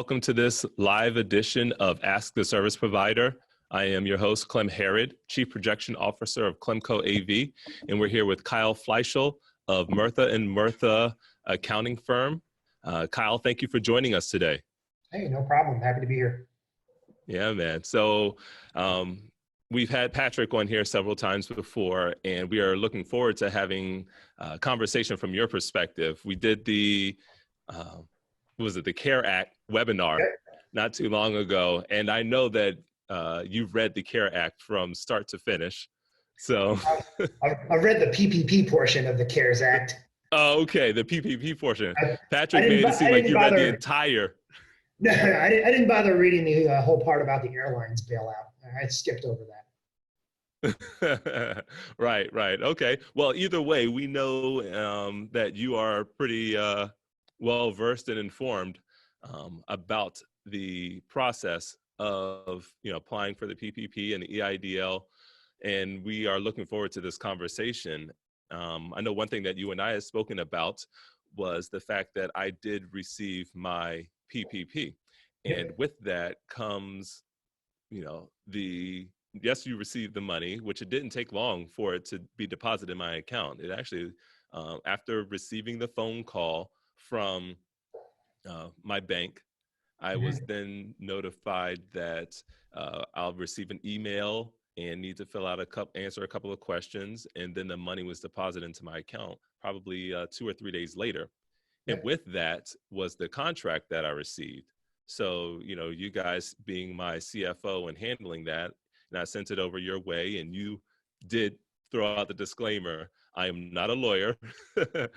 welcome to this live edition of Ask the Service Provider. I am your host, Clem Harrod, Chief Projection Officer of CLEMCO AV, and we're here with Kyle Fleischel of Murtha & Murtha accounting firm. Kyle, thank you for joining us today. Hey, no problem. Happy to be here. Yeah, man. So we've had Patrick on here several times before, and we are looking forward to having a conversation from your perspective. We did the the CARE Act webinar not too long ago, and I know that you've read the CARE Act from start to finish. So I read the PPP portion of the CARES Act. Oh, okay, the PPP portion. Patrick made it seem like you read the entire. No, I didn't bother reading the whole part about the airlines bailout. I skipped over that. Right. Okay. Well, either way, we know that you are pretty well versed and informed about the process of applying for the PPP and the EIDL, and we are looking forward to this conversation. I know one thing that you and I have spoken about was the fact that I did receive my PPP, and with that comes, yes, you received the money, which it didn't take long for it to be deposited in my account. It actually, after receiving the phone call from my bank, I was then notified that I'll receive an email and need to fill out answer a couple of questions, and then the money was deposited into my account probably 2 or 3 days later. And with that was the contract that I received. So, you guys being my CFO and handling that, and I sent it over your way, and you did throw out the disclaimer, I am not a lawyer.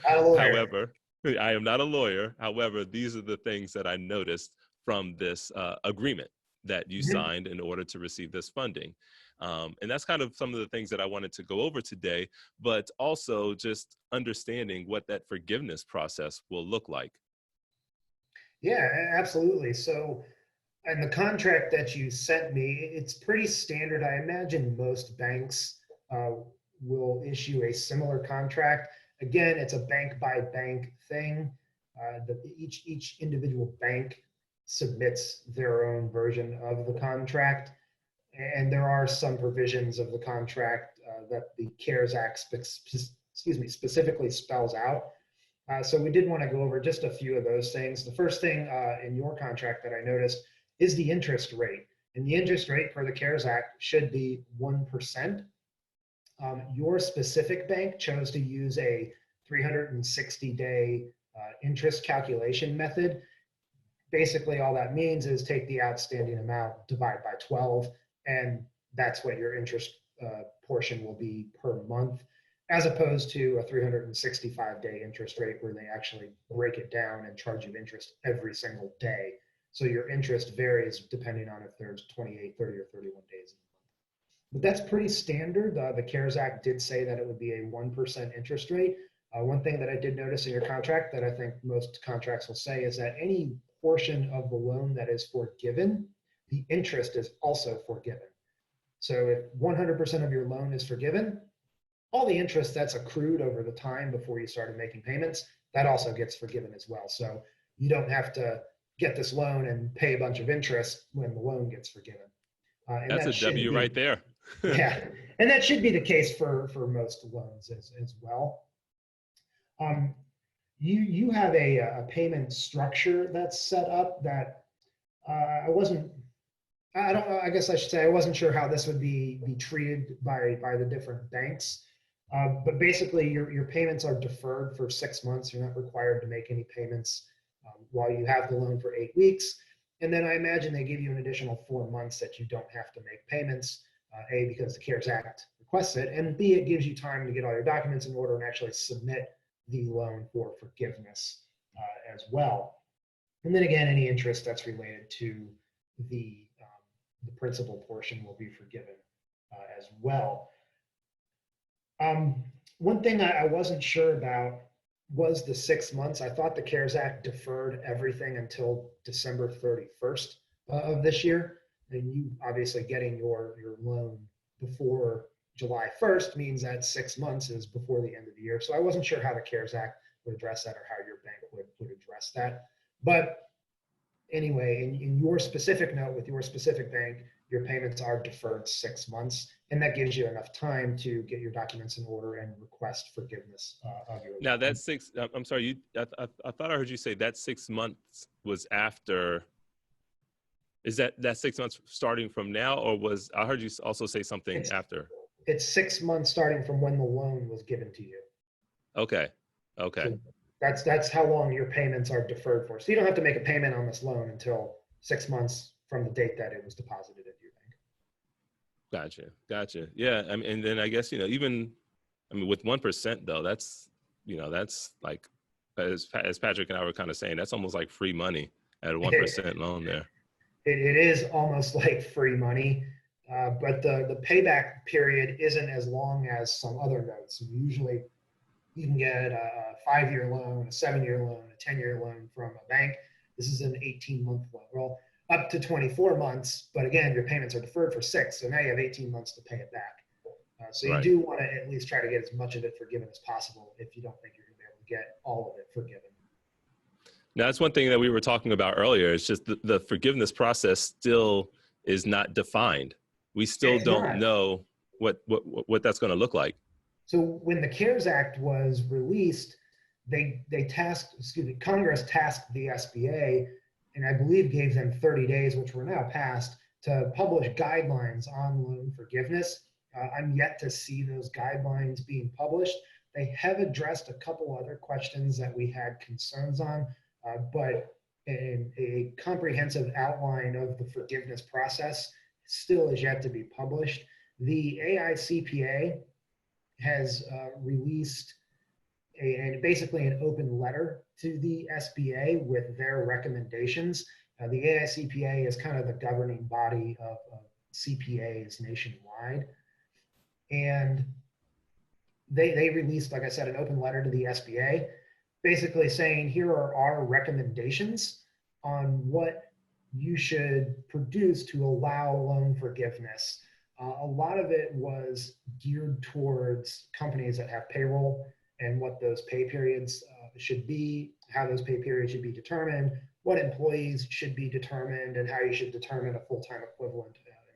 However, I am not a lawyer. However, these are the things that I noticed from this agreement that you signed in order to receive this funding. And that's kind of some of the things that I wanted to go over today, but also just understanding what that forgiveness process will look like. Yeah, absolutely. So, and the contract that you sent me, it's pretty standard. I imagine most banks will issue a similar contract. Again, it's a bank by bank thing. Each individual bank submits their own version of the contract. And there are some provisions of the contract that the CARES Act specifically spells out. So we did want to go over just a few of those things. The first thing in your contract that I noticed is the interest rate. And the interest rate for the CARES Act should be 1%. Your specific bank chose to use a 360-day interest calculation method. Basically, all that means is take the outstanding amount, divide by 12, and that's what your interest portion will be per month, as opposed to a 365-day interest rate where they actually break it down and charge you interest every single day. So your interest varies depending on if there's 28, 30, or 31 days in a month. But that's pretty standard. The CARES Act did say that it would be a 1% interest rate. One thing that I did notice in your contract that I think most contracts will say is that any portion of the loan that is forgiven, the interest is also forgiven. So if 100% of your loan is forgiven, all the interest that's accrued over the time before you started making payments, that also gets forgiven as well. So you don't have to get this loan and pay a bunch of interest when the loan gets forgiven. And that's a W right there. Yeah, and that should be the case for most loans as well. You have a payment structure that's set up that I guess I should say I wasn't sure how this would be treated by the different banks. But basically your payments are deferred for 6 months. You're not required to make any payments while you have the loan for 8 weeks. And then I imagine they give you an additional 4 months that you don't have to make payments, A, because the CARES Act requests it, and B, it gives you time to get all your documents in order and actually submit the loan for forgiveness as well. And then again, any interest that's related to the principal portion will be forgiven as well. One thing I wasn't sure about was the 6 months. I thought the CARES Act deferred everything until December 31st of this year. And you obviously getting your loan before July 1st means that 6 months is before the end of the year. So I wasn't sure how the CARES Act would address that or how your bank would address that. But anyway, in your specific note with your specific bank, your payments are deferred 6 months, and that gives you enough time to get your documents in order and request forgiveness of your Now loan. that's six. I'm sorry. I thought I heard you say that 6 months was after. Is that 6 months starting from now, or was I heard you also say something It's after? it's 6 months starting from when the loan was given to you. Okay. Okay. So that's how long your payments are deferred for. So you don't have to make a payment on this loan until 6 months from the date that it was deposited into your bank. Gotcha. Gotcha. Yeah. I mean, and then I guess, even, I mean, with 1% though, that's like, as Patrick and I were kind of saying, that's almost like free money at a 1% loan there. It is almost like free money, but the payback period isn't as long as some other notes. Usually you can get a 5-year loan, a 7-year loan, a 10-year loan from a bank. This is an 18-month loan. Well, up to 24 months, but again, your payments are deferred for 6, so now you have 18 months to pay it back. So you Right. do want to at least try to get as much of it forgiven as possible if you don't think you're going to be able to get all of it forgiven. Now, that's one thing that we were talking about earlier. It's just the forgiveness process still is not defined. We still It's don't not. know what that's going to look like. So when the CARES Act was released, Congress tasked the SBA, and I believe gave them 30 days, which were now passed, to publish guidelines on loan forgiveness. I'm yet to see those guidelines being published. They have addressed a couple other questions that we had concerns on, but a comprehensive outline of the forgiveness process still is yet to be published. The AICPA has released basically an open letter to the SBA with their recommendations. The AICPA is kind of the governing body of CPAs nationwide. And they released, like I said, an open letter to the SBA, basically saying, here are our recommendations on what you should produce to allow loan forgiveness. A lot of it was geared towards companies that have payroll and what those pay periods should be, how those pay periods should be determined, what employees should be determined, and how you should determine a full-time equivalent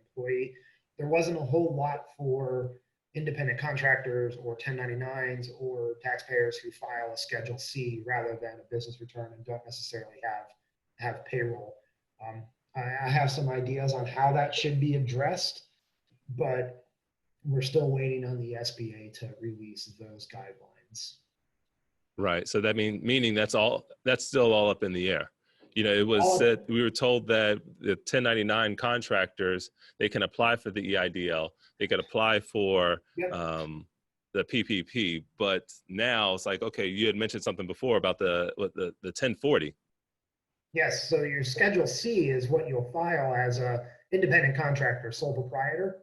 employee. There wasn't a whole lot for independent contractors or 1099s or taxpayers who file a Schedule C rather than a business return and don't necessarily have payroll. I have some ideas on how that should be addressed, but we're still waiting on the SBA to release those guidelines. Right. So meaning that's still all up in the air. It was said, we were told that the 1099 contractors, they can apply for the EIDL, they can apply for Yep. The PPP, but now it's like, okay, you had mentioned something before about the 1040. Yes. So your Schedule C is what you'll file as a independent contractor, sole proprietor.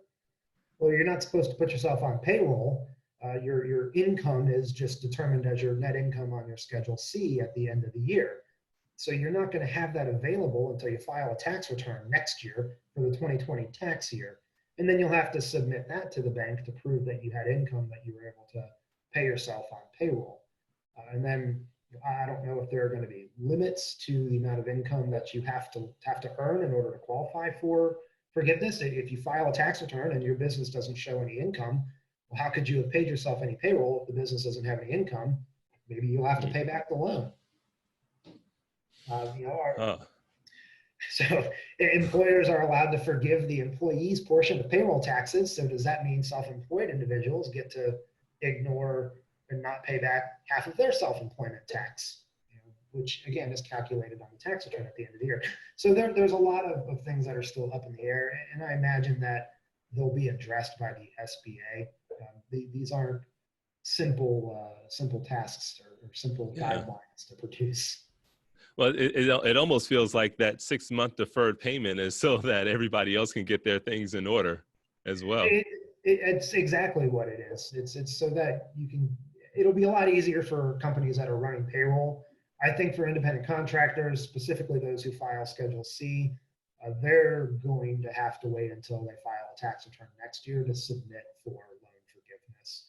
Well, you're not supposed to put yourself on payroll. Your income is just determined as your net income on your Schedule C at the end of the year. So you're not going to have that available until you file a tax return next year for the 2020 tax year. And then you'll have to submit that to the bank to prove that you had income that you were able to pay yourself on payroll. And then I don't know if there are going to be limits to the amount of income that you have to earn in order to qualify for forgiveness. If you file a tax return and your business doesn't show any income, well, how could you have paid yourself any payroll if the business doesn't have any income? Maybe you'll have to pay back the loan. So employers are allowed to forgive the employee's portion of payroll taxes. So does that mean self-employed individuals get to ignore and not pay back half of their self-employment tax, which again is calculated on the tax return at the end of the year? So there's a lot of things that are still up in the air, and I imagine that they'll be addressed by the SBA. These aren't simple tasks or simple guidelines to produce. Well, it almost feels like that 6-month deferred payment is so that everybody else can get their things in order as well. It's exactly what it is. It's so that it'll be a lot easier for companies that are running payroll. I think for independent contractors, specifically those who file Schedule C, they're going to have to wait until they file a tax return next year to submit for loan forgiveness.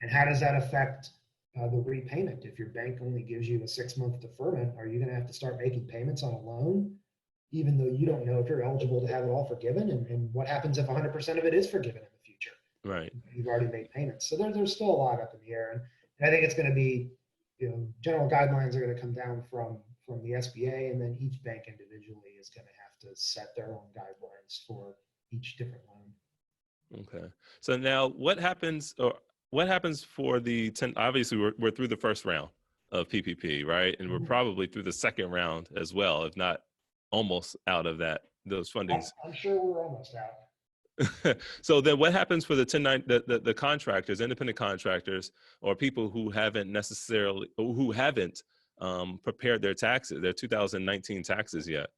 And how does that affect the repayment? If your bank only gives you a 6-month deferment, are you going to have to start making payments on a loan even though you don't know if you're eligible to have it all forgiven, and what happens if 100% of it is forgiven in the future. Right. You've already made payments. So there's still a lot up in the air. And I think it's going to be, general guidelines are going to come down from the SBA, and then each bank individually is going to have to set their own guidelines for each different loan. Okay. So now what happens for the 10, obviously we're through the first round of PPP, right? And we're probably through the second round as well, if not almost out of those fundings. I'm sure we're almost out. So then what happens for the the contractors, independent contractors, or people who haven't prepared their taxes, their 2019 taxes yet?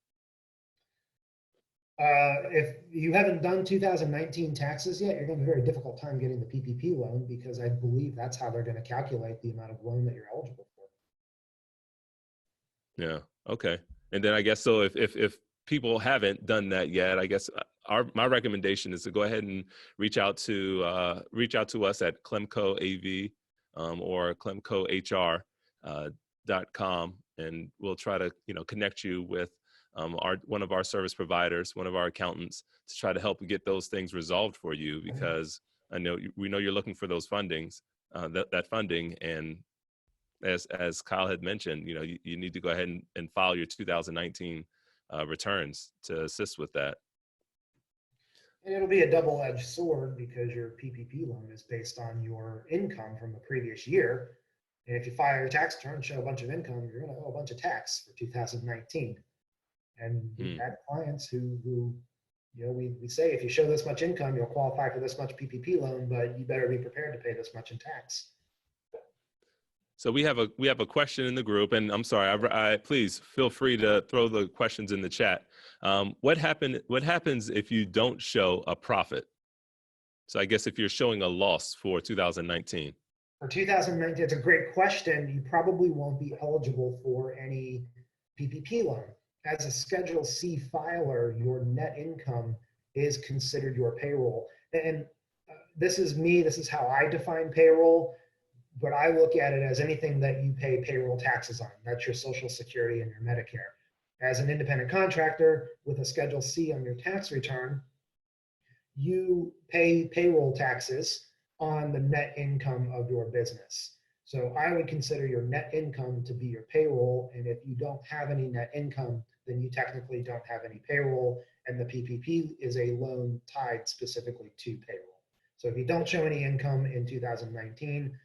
If you haven't done 2019 taxes yet, you're going to have a very difficult time getting the PPP loan, because I believe that's how they're going to calculate the amount of loan that you're eligible for. Yeah. Okay. And then I guess so if people haven't done that yet, I guess my recommendation is to go ahead and reach out to us at CLEMCO AV or CLEMCOHR.com, and we'll try to connect you with one of our service providers, one of our accountants, to try to help get those things resolved for you, because we know you're looking for those fundings, that funding. And as Kyle had mentioned, you need to go ahead and file your 2019 returns to assist with that. And it'll be a double-edged sword, because your PPP loan is based on your income from the previous year. And if you file your tax return and show a bunch of income, you're going to owe a bunch of tax for 2019. And we've had clients who we say, if you show this much income, you'll qualify for this much PPP loan, but you better be prepared to pay this much in tax. So we have a question in the group, and I'm sorry, I please feel free to throw the questions in the chat. What happens if you don't show a profit? So I guess if you're showing a loss for 2019. For 2019, it's a great question. You probably won't be eligible for any PPP loan. As a Schedule C filer, your net income is considered your payroll. And this is how I define payroll, but I look at it as anything that you pay payroll taxes on. That's your Social Security and your Medicare. As an independent contractor with a Schedule C on your tax return, you pay payroll taxes on the net income of your business. So I would consider your net income to be your payroll. And if you don't have any net income, then you technically don't have any payroll. And the PPP is a loan tied specifically to payroll. So if you don't show any income in 2019,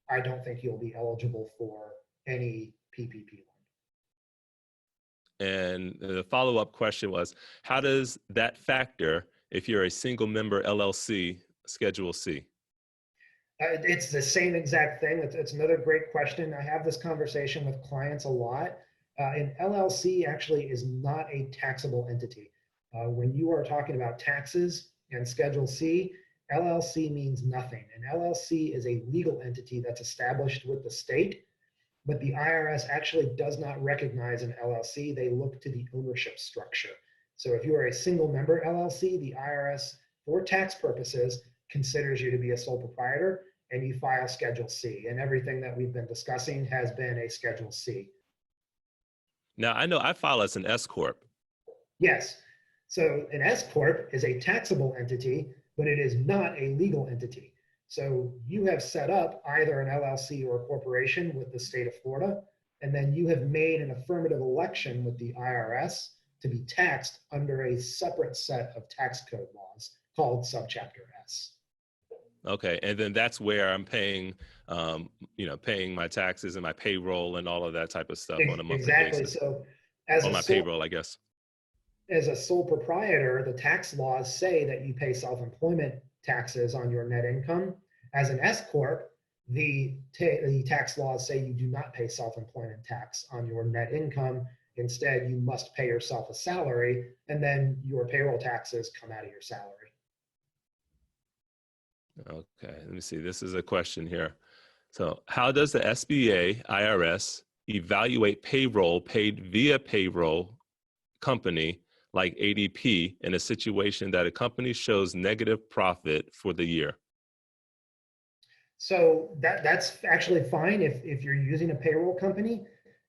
I don't think you'll be eligible for any PPP loan. And the follow-up question was, how does that factor if you're a single member LLC, Schedule C? It's the same exact thing. It's another great question. I have this conversation with clients a lot. An LLC actually is not a taxable entity. When you are talking about taxes and Schedule C, LLC means nothing. An LLC is a legal entity that's established with the state, but the IRS actually does not recognize an LLC. They look to the ownership structure. So if you are a single member LLC, the IRS, for tax purposes, considers you to be a sole proprietor, and you file Schedule C. And everything that we've been discussing has been a Schedule C. Now, I know I file as an S Corp. Yes. So an S Corp is a taxable entity, but it is not a legal entity. So you have set up either an LLC or a corporation with the state of Florida, and then you have made an affirmative election with the IRS to be taxed under a separate set of tax code laws called Subchapter S. Okay, and then that's where I'm paying, paying my taxes and my payroll and all of that type of stuff on a monthly basis. So as on my payroll, I guess. As a sole proprietor, the tax laws say that you pay self-employment taxes on your net income. As an S Corp, the tax laws say you do not pay self-employment tax on your net income. Instead, you must pay yourself a salary, and then your payroll taxes come out of your salary. Okay, let me see. This is a question here. So how does the SBA IRS evaluate payroll paid via payroll company like ADP in a situation that a company shows negative profit for the year? So that's actually fine if you're using a payroll company.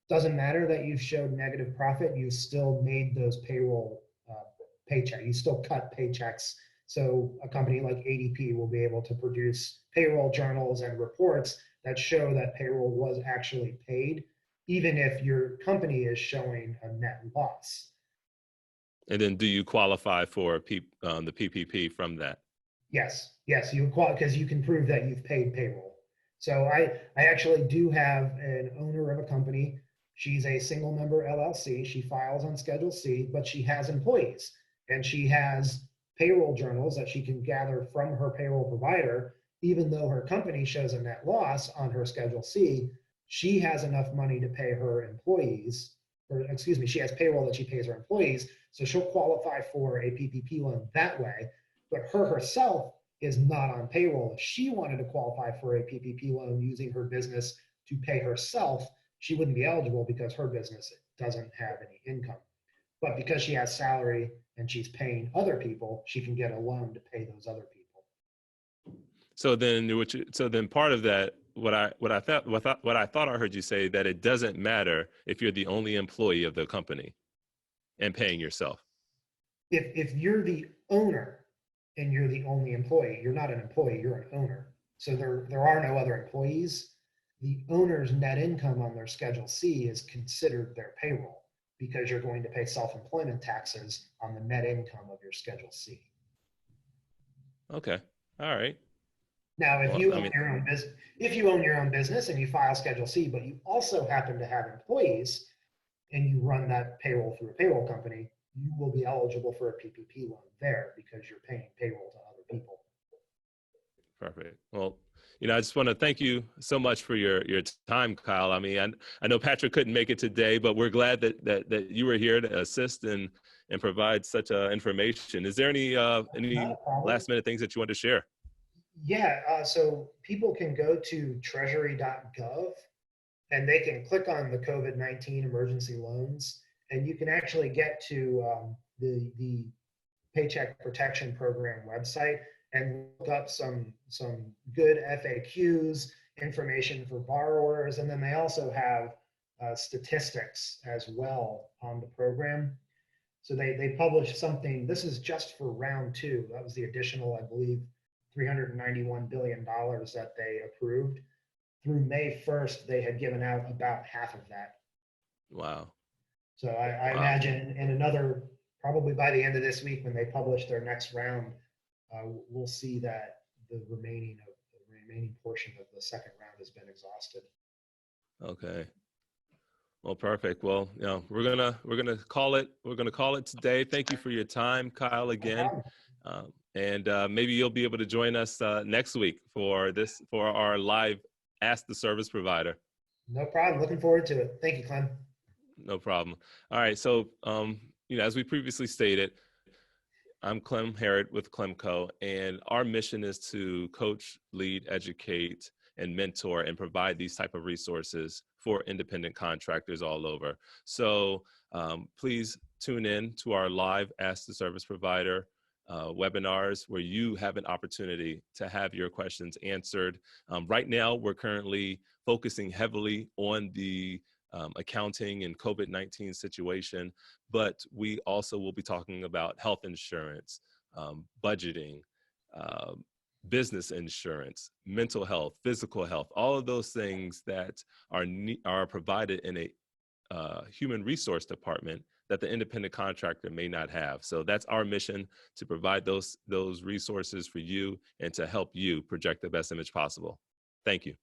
Doesn't matter that you've showed negative profit, you still made those payroll paycheck. You still cut paychecks. So a company like ADP will be able to produce payroll journals and reports that show that payroll was actually paid, even if your company is showing a net loss. And then do you qualify for the PPP from that? Yes, you because you can prove that you've paid payroll. So I actually do have an owner of a company. She's a single member LLC. She files on Schedule C, but she has employees and she has payroll journals that she can gather from her payroll provider. Even though her company shows a net loss on her Schedule C, she has enough money to pay her employees, or excuse me, she has payroll that she pays her employees. So she'll qualify for a PPP loan that way, but her herself is not on payroll. If she wanted to qualify for a PPP loan using her business to pay herself, she wouldn't be eligible because her business doesn't have any income. But because she has salary and she's paying other people, she can get a loan to pay those other people. So then part of that, what I thought I heard you say, that it doesn't matter if you're the only employee of the company and paying yourself. If you're the owner and you're the only employee, you're not an employee, you're an owner. So there are no other employees. The owner's net income on their Schedule C is considered their payroll because you're going to pay self-employment taxes on the net income of your Schedule C. Okay. All right. Now, if Well, you I own mean, your own business, if you own your own business and you file Schedule C, but you also happen to have employees and you run that payroll through a payroll company, you will be eligible for a PPP loan there because you're paying payroll to other people. perfect. Well, I just want to thank you so much for your time, Kyle. I mean, I know Patrick couldn't make it today, but we're glad that you were here to assist and provide such information. Is there any last minute things that you want to share? Yeah, so people can go to treasury.gov and they can click on the COVID-19 emergency loans, and you can actually get to the Paycheck Protection Program website and look up some good FAQs, information for borrowers, and then they also have statistics as well on the program. So they published something. This is just for round two. That was the additional, I believe, $391 billion that they approved. Through May 1st, they had given out about half of that. Wow. So I Wow. imagine in another, probably by the end of this week when they publish their next round, we'll see that the remaining portion of the second round has been exhausted. Okay. Well, perfect. Well, we're gonna call it today. Thank you for your time, Kyle, again. And maybe you'll be able to join us next week for our live Ask the Service Provider. No problem. Looking forward to it. Thank you, Clem. No problem. All right. So, as we previously stated, I'm Clem Harrod with CLEMCO, and our mission is to coach, lead, educate, and mentor and provide these type of resources for independent contractors all over. So please tune in to our live Ask the Service Provider webinars where you have an opportunity to have your questions answered. Right now, we're currently focusing heavily on the accounting and COVID-19 situation, but we also will be talking about health insurance, budgeting, business insurance, mental health, physical health, all of those things that are provided in a human resource department that the independent contractor may not have. So that's our mission, to provide those resources for you and to help you project the best image possible. Thank you.